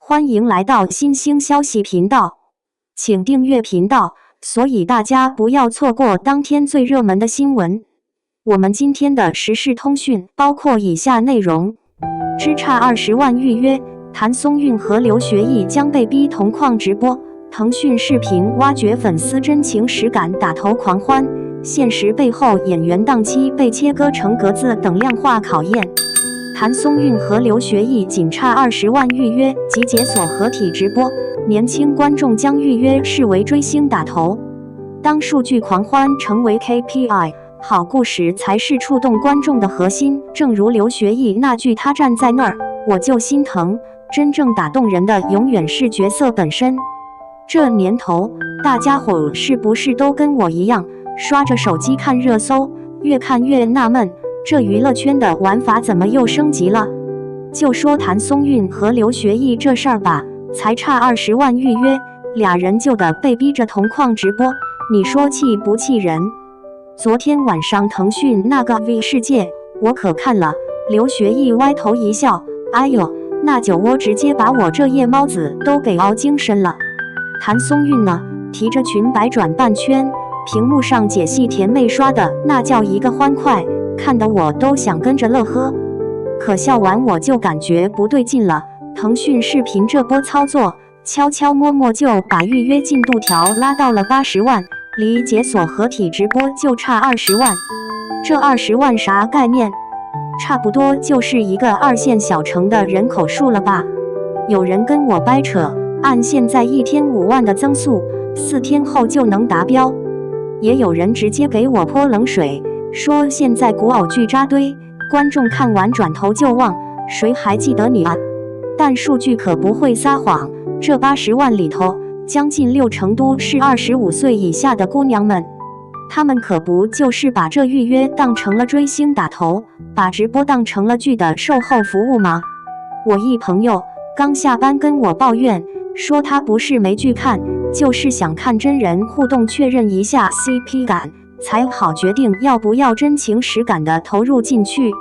歡迎來到新興消息頻道，請訂閱頻道，所以大家不要錯過當天最熱門的新聞。我們今天的時事通訊包括以下內容：只差20萬預約，譚松韻和劉學義將被逼同框直播；騰訊視頻挖掘粉絲真情實感，打頭狂歡；現實背後演員檔期被切割成格子等量化考驗。譚松韻和劉學義僅差20萬預約即解鎖合體直播，年輕觀眾將預約視為追星打頭。當數據狂歡成為 KPI， 好故事才是觸動觀眾的核心。正如劉學義那句"他站在那兒，我就心疼"，真正打動人的永遠是角色本身。這年頭，大家伙是不是都跟我一樣，刷着手機看熱搜，越看越納悶？這娛樂圈的玩法怎麼又升級了？就說譚松韻和劉學義這事兒吧，才差20萬預約，倆人就得被逼着同框直播，你說氣不氣人？昨天晚上騰訊那個 V 世界，我可看了，劉學義歪頭一笑，哎呦，那酒窩直接把我這夜貓子都給熬精神了。譚松韻呢，提着裙擺轉半圈，屏幕上解析甜妹刷的那叫一個歡快，看得我都想跟着樂呵。可笑完我就感覺不對勁了，騰訊視頻這波操作，悄悄摸摸就把預約進度條拉到了80萬，離解鎖合體直播就差20萬。這20萬啥概念？差不多就是一個2線小城的人口數了吧？有人跟我掰扯，按現在1天5萬的增速，4天後就能達標。也有人直接給我潑冷水，說現在古偶劇扎堆，觀眾看完轉頭就忘，誰還記得你啊？但數據可不會撒謊，這80萬裡頭，將近60%都是25歲以下的姑娘們，她們可不就是把這預約當成了追星打頭，把直播當成了劇的售後服務嗎？我一朋友剛下班跟我抱怨，說他不是沒劇看，就是想看真人互動，確認一下 CP 感，才好決定要不要真情實感的投入進去。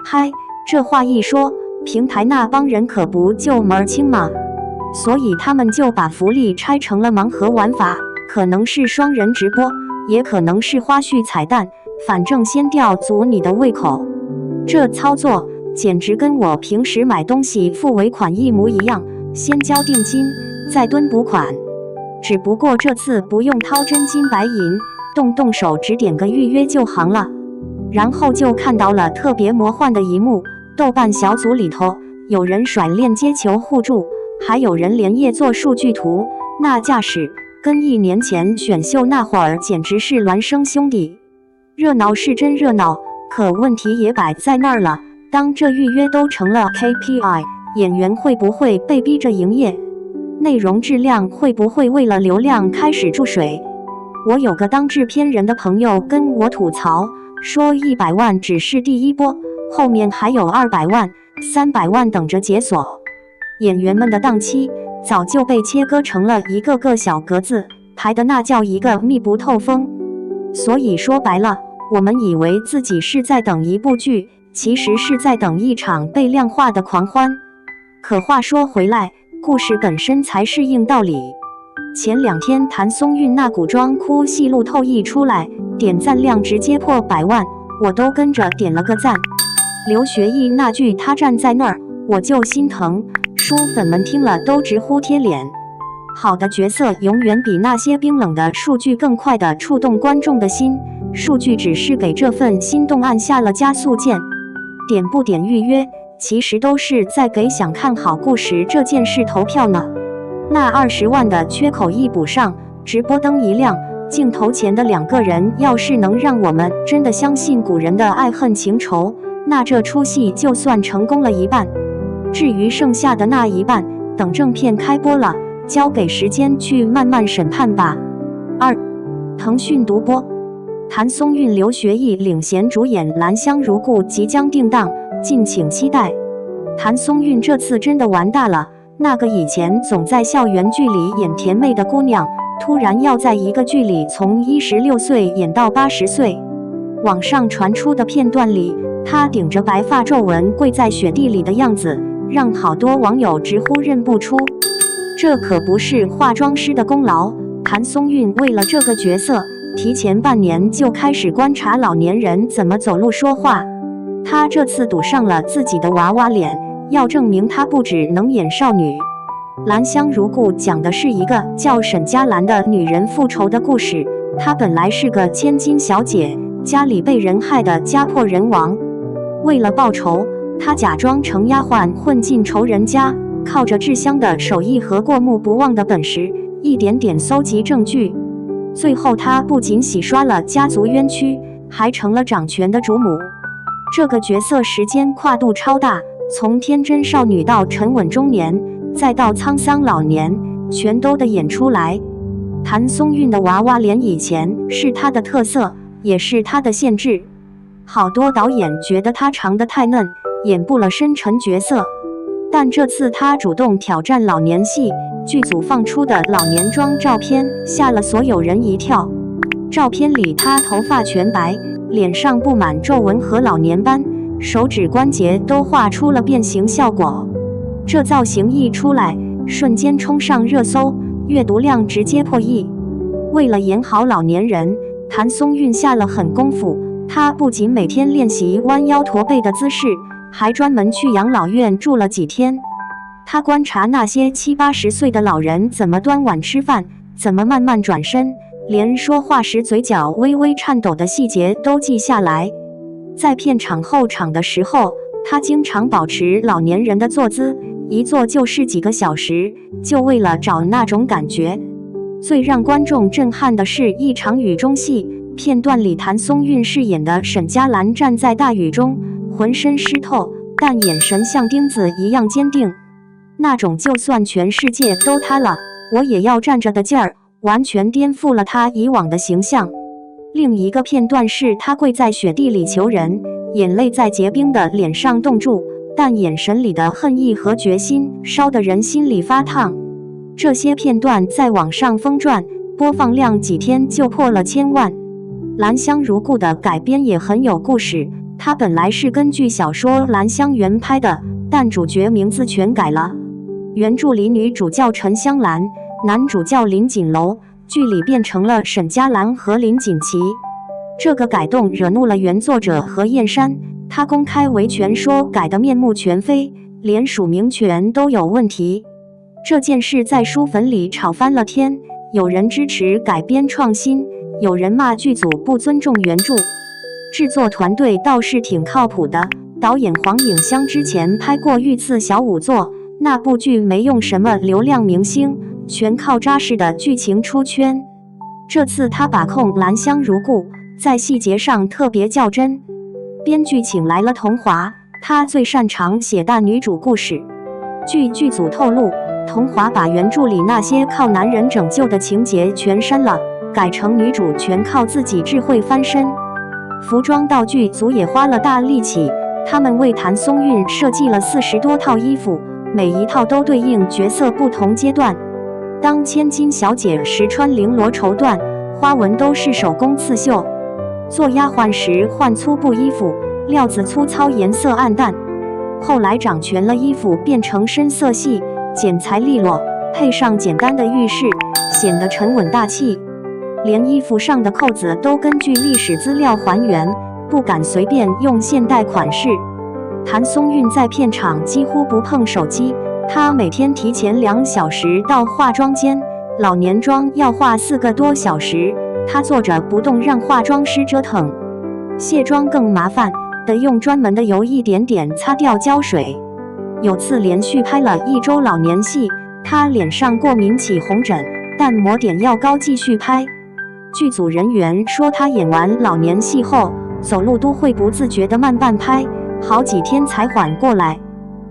嗨，這話一說，平台那幫人可不就門兒清嗎？所以他們就把福利拆成了盲盒玩法，可能是雙人直播，也可能是花絮彩蛋，反正先吊足你的胃口。這操作簡直跟我平時買東西付尾款一模一樣，先交定金，再蹲補款。只不過這次不用掏真金白銀，動手只點個預約就行了。然後就看到了特別魔幻的一幕，豆瓣小組裡頭有人甩鏈接求互助，還有人連夜做數據圖，那架勢跟1年前選秀那會兒簡直是孿生兄弟。熱鬧是真熱鬧，可問題也擺在那兒了，當這預約都成了 KPI， 演員會不會被逼着營業？內容質量會不會為了流量開始注水？我有個當制片人的朋友跟我吐槽，說100萬只是第一波，後面還有200萬、300萬等着解鎖。演員們的檔期早就被切割成了一個個小格子，排的那叫一個密不透風。所以說白了，我們以為自己是在等一部劇，其實是在等一場被量化的狂歡。可話說回來，故事本身才是硬道理。前2天譚松韻那古裝哭戲路透一出來，點讚量直接破100萬，我都跟着點了個讚。劉學義那句"他站在那兒，我就心疼"，書粉們聽了都直呼貼臉。好的角色永遠比那些冰冷的數據更快地觸動觀眾的心，數據只是給這份心動按下了加速鍵。點不點預約，其實都是在給想看好故事這件事投票呢。那20萬的缺口一補上，直播燈一亮，鏡頭前的2個人要是能讓我們真的相信古人的愛恨情仇，那這出戲就算成功了一半。至於剩下的那一半，等正片開播了，交給時間去慢慢審判吧。2. 騰訊獨播，譚松韻、劉學義領銜主演《蘭香如故》即將定檔，敬請期待。譚松韻這次真的玩大了，那個以前總在校園劇裡演甜妹的姑娘，突然要在一個劇裡從16歲演到80歲。網上傳出的片段裡，她頂着白髮皺紋跪在雪地裡的樣子，讓好多網友直呼認不出。這可不是化妝師的功勞，譚松韻為了這個角色，提前半年就開始觀察老年人怎麼走路說話。她這次賭上了自己的娃娃臉，要證明她不只能演少女。蘭香如故講的是一個叫沈佳蘭的女人復仇的故事。她本來是個千金小姐，家裡被人害得家破人亡。為了報仇，她假裝成丫鬟混進仇人家，靠着製香的手藝和過目不忘的本事，一點點搜集證據。最後，她不僅洗刷了家族冤屈，還成了掌權的主母。這個角色時間跨度超大，從天真少女到沉穩中年，再到滄桑老年，全都得演出來。譚松韻的娃娃臉以前是她的特色，也是她的限制。好多導演覺得她長得太嫩，演不了深沉角色。但這次她主動挑戰老年戲，劇組放出的老年妝照片嚇了所有人一跳。照片裡她頭髮全白，臉上布滿皺紋和老年斑，手指關節都畫出了變形效果。這造型一出來，瞬間衝上熱搜，閱讀量直接破億。為了演好老年人，譚松韻下了狠功夫。她不僅每天練習彎腰駝背的姿勢，還專門去養老院住了幾天。她觀察那些70、80歲的老人怎麼端碗吃飯，怎麼慢慢轉身，連說話時嘴角微微顫抖的細節都記下來。在片場候場的時候，她經常保持老年人的坐姿，一坐就是幾個小時，就為了找那種感覺。最讓觀眾震撼的是一場雨中戲，片段裡譚松韻飾演的沈佳蘭站在大雨中，渾身濕透，但眼神像釘子一樣堅定，那種就算全世界都塌了，我也要站着的勁兒，完全顛覆了她以往的形象。另一個片段是她跪在雪地裡求人，眼淚在結冰的臉上凍住，但眼神裡的恨意和決心燒得人心裡發燙。這些片段在網上瘋轉，播放量幾天就破了1000萬。蘭香如故的改編也很有故事，它本來是根據小說《蘭香園》拍的，但主角名字全改了。原著裡女主叫陳香蘭，男主叫林錦樓，劇裡變成了沈佳蘭和林錦琪。這個改動惹怒了原作者何燕珊，他公開維權說改得面目全非，連署名權都有問題。這件事在書粉裡吵翻了天，有人支持改編創新，有人罵劇組不尊重原著。制作團隊倒是挺靠譜的，導演黃影香之前拍過《御賜小仵作》，那部劇沒用什麼流量明星，全靠扎實的劇情出圈。這次他把控蘭香如故，在細節上特別較真。編劇請來了桐華，他最擅長寫大女主故事。據劇組透露，桐華把原著裡那些靠男人拯救的情節全刪了，改成女主全靠自己智慧翻身。服裝道具組也花了大力氣，他們為譚松韻設計了40多套衣服，每一套都對應角色不同階段。當千金小姐時穿绫羅綢緞，花紋都是手工刺繡；做丫鬟時換粗布衣服，料子粗糙，顏色暗淡。後來掌權了，衣服變成深色系，剪裁利落，配上簡單的玉飾，顯得沉穩大氣。連衣服上的扣子都根據歷史資料還原，不敢隨便用現代款式。譚松韻在片場幾乎不碰手機，她每天提前2小時到化妝間，老年妝要化4個多小時，她坐着不動讓化妝師折騰。卸妝更麻煩，得用專門的油一點點擦掉膠水。有次連續拍了1周老年戲，她臉上過敏起紅疹，但抹點藥膏繼續拍。劇組人員說，她演完老年戲後，走路都會不自覺地慢半拍，好幾天才緩過來。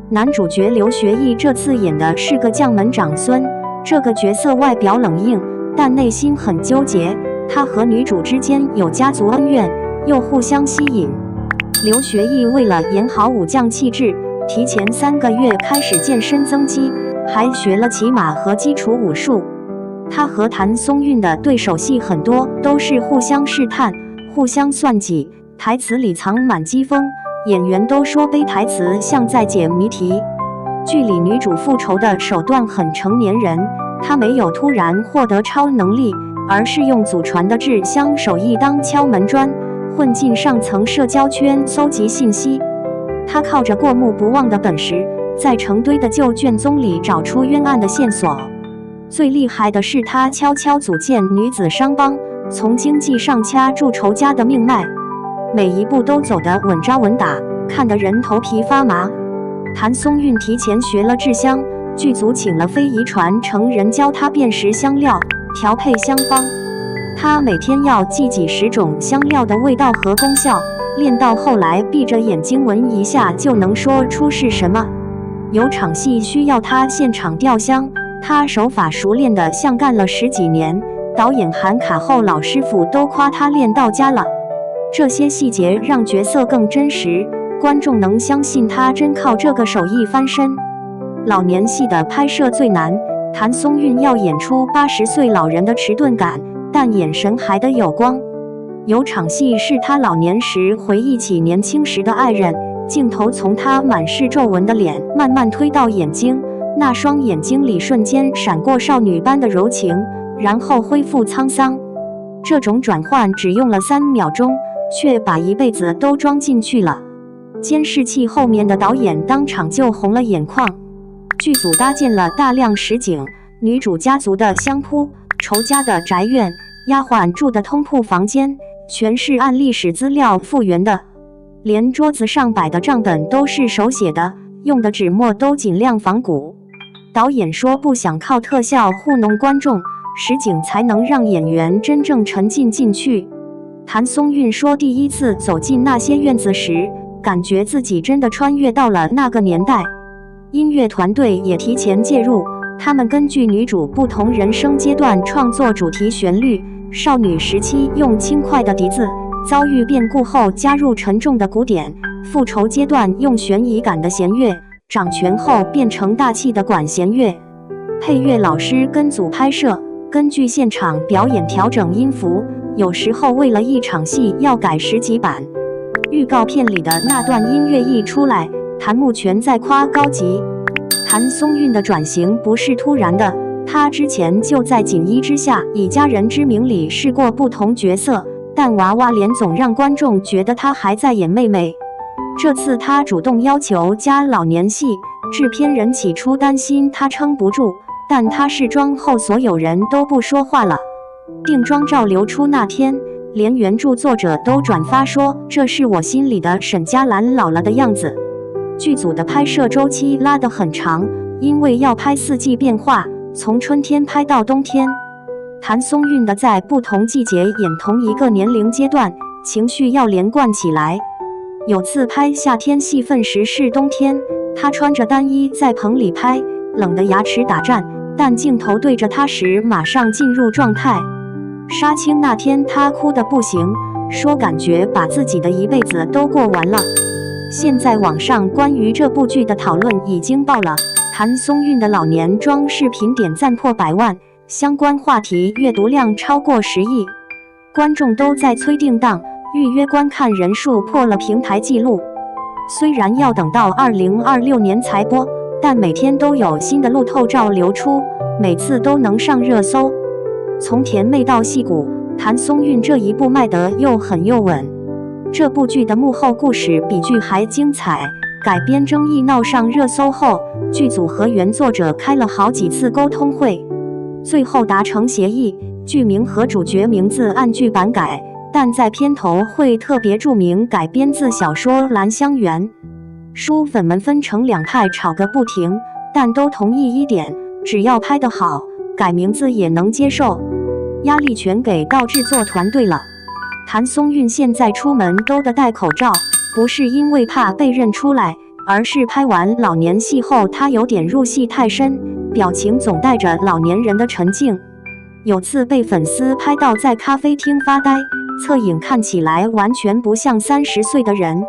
男主角劉學義這次演的是個將門長孫，這個角色外表冷硬，但內心很糾結。他和女主之間有家族恩怨，又互相吸引。劉學義為了演好武將氣質，提前3個月開始健身增肌，還學了騎馬和基礎武術。他和譚松韻的對手戲很多都是互相試探、互相算計，台詞裡藏滿譏諷，演員都說背台詞像在解謎題。劇裡女主復仇的手段很成年人，她沒有突然獲得超能力，而是用祖傳的製香手藝當敲門磚，混進上層社交圈搜集信息。她靠着過目不忘的本事，在成堆的舊卷宗裡找出冤案的線索。最厲害的是，她悄悄組建女子商幫，從經濟上掐住仇家的命脈，每一步都走得穩紮穩打，看得人頭皮發麻。譚松韻提前學了製香，劇組請了非遺傳承人教她辨識香料、調配香方。她每天要記幾十種香料的味道和功效，練到後來閉着眼睛聞一下就能說出是什麼。有場戲需要她現場調香，她手法熟練的像幹了10幾年，導演喊卡後老師傅都誇她練到家了。這些細節讓角色更真實，觀眾能相信她真靠這個手藝翻身。老年戲的拍攝最難，譚松韻要演出80歲老人的遲鈍感，但眼神還得有光。有場戲是她老年時回憶起年輕時的愛人，鏡頭從她滿是皺紋的臉慢慢推到眼睛，那雙眼睛裡瞬間閃過少女般的柔情，然後恢復滄桑。這種轉換只用了3秒鐘，卻把一輩子都裝進去了。監視器後面的導演當場就紅了眼眶。劇組搭建了大量實景，女主家族的香鋪、仇家的宅院、丫鬟住的通鋪房間，全是按歷史資料復原的。連桌子上擺的賬本都是手寫的，用的紙墨都盡量仿古。導演說不想靠特效糊弄觀眾，實景才能讓演員真正沉浸進去。譚松韻說，第一次走進那些院子時，感覺自己真的穿越到了那個年代。音樂團隊也提前介入，他們根據女主不同人生階段創作主題旋律。少女時期用輕快的笛子，遭遇變故後加入沉重的鼓點，復仇階段用懸疑感的弦樂，掌權後變成大氣的管弦樂。配樂老師跟組拍攝，根據現場表演調整音符，有時候為了一場戲要改10幾版。預告片裡的那段音樂一出來，譚木全在誇高級。譚松韻的轉型不是突然的，她之前就在《錦衣之下》以家人之名裡試過不同角色，但娃娃臉總讓觀眾覺得她還在演妹妹。這次她主動要求加老年戲，制片人起初擔心她撐不住，但她試妝後所有人都不說話了。定妝照流出那天，連原著作者都轉發說，這是我心裡的沈佳蘭老了的樣子。劇組的拍攝週期拉得很長，因為要拍4季變化，從春天拍到冬天。譚松韻的在不同季節演同一個年齡階段，情緒要連貫起來。有次拍夏天戲份時是冬天，她穿着單衣在棚裡拍，冷得牙齒打顫，但鏡頭對着她時馬上進入狀態。殺青那天她哭得不行，說感覺把自己的一輩子都過完了。現在網上關於這部劇的討論已經爆了，譚松韻的老年妝視頻點讚破100萬，相關話題閱讀量超過10億，觀眾都在催訂檔，預約觀看人數破了平台紀錄。雖然要等到2026年才播，但每天都有新的路透照流出，每次都能上熱搜。從甜妹到戲骨，譚松韻這一部賣得又狠又穩。這部劇的幕後故事比劇還精彩，改編爭議鬧上熱搜後，劇組和原作者開了好幾次溝通會，最後達成協議，劇名和主角名字按劇版改，但在片頭會特別注明改編自小說《蘭香園》。書粉們分成2派吵個不停，但都同意一點，只要拍得好，改名字也能接受。壓力全給到製作團隊了。譚松韻現在出門都得戴口罩，不是因為怕被認出來，而是拍完老年戲後她有點入戲太深，表情總帶着老年人的沉靜。有次被粉絲拍到在咖啡廳發呆，側影看起來完全不像30歲的人。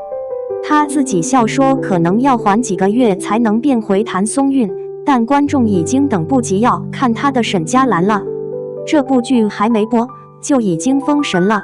她自己笑說可能要緩幾個月才能變回譚松韻，但觀眾已經等不及要看她的沈佳蘭了。這部劇還沒播，就已經封神了。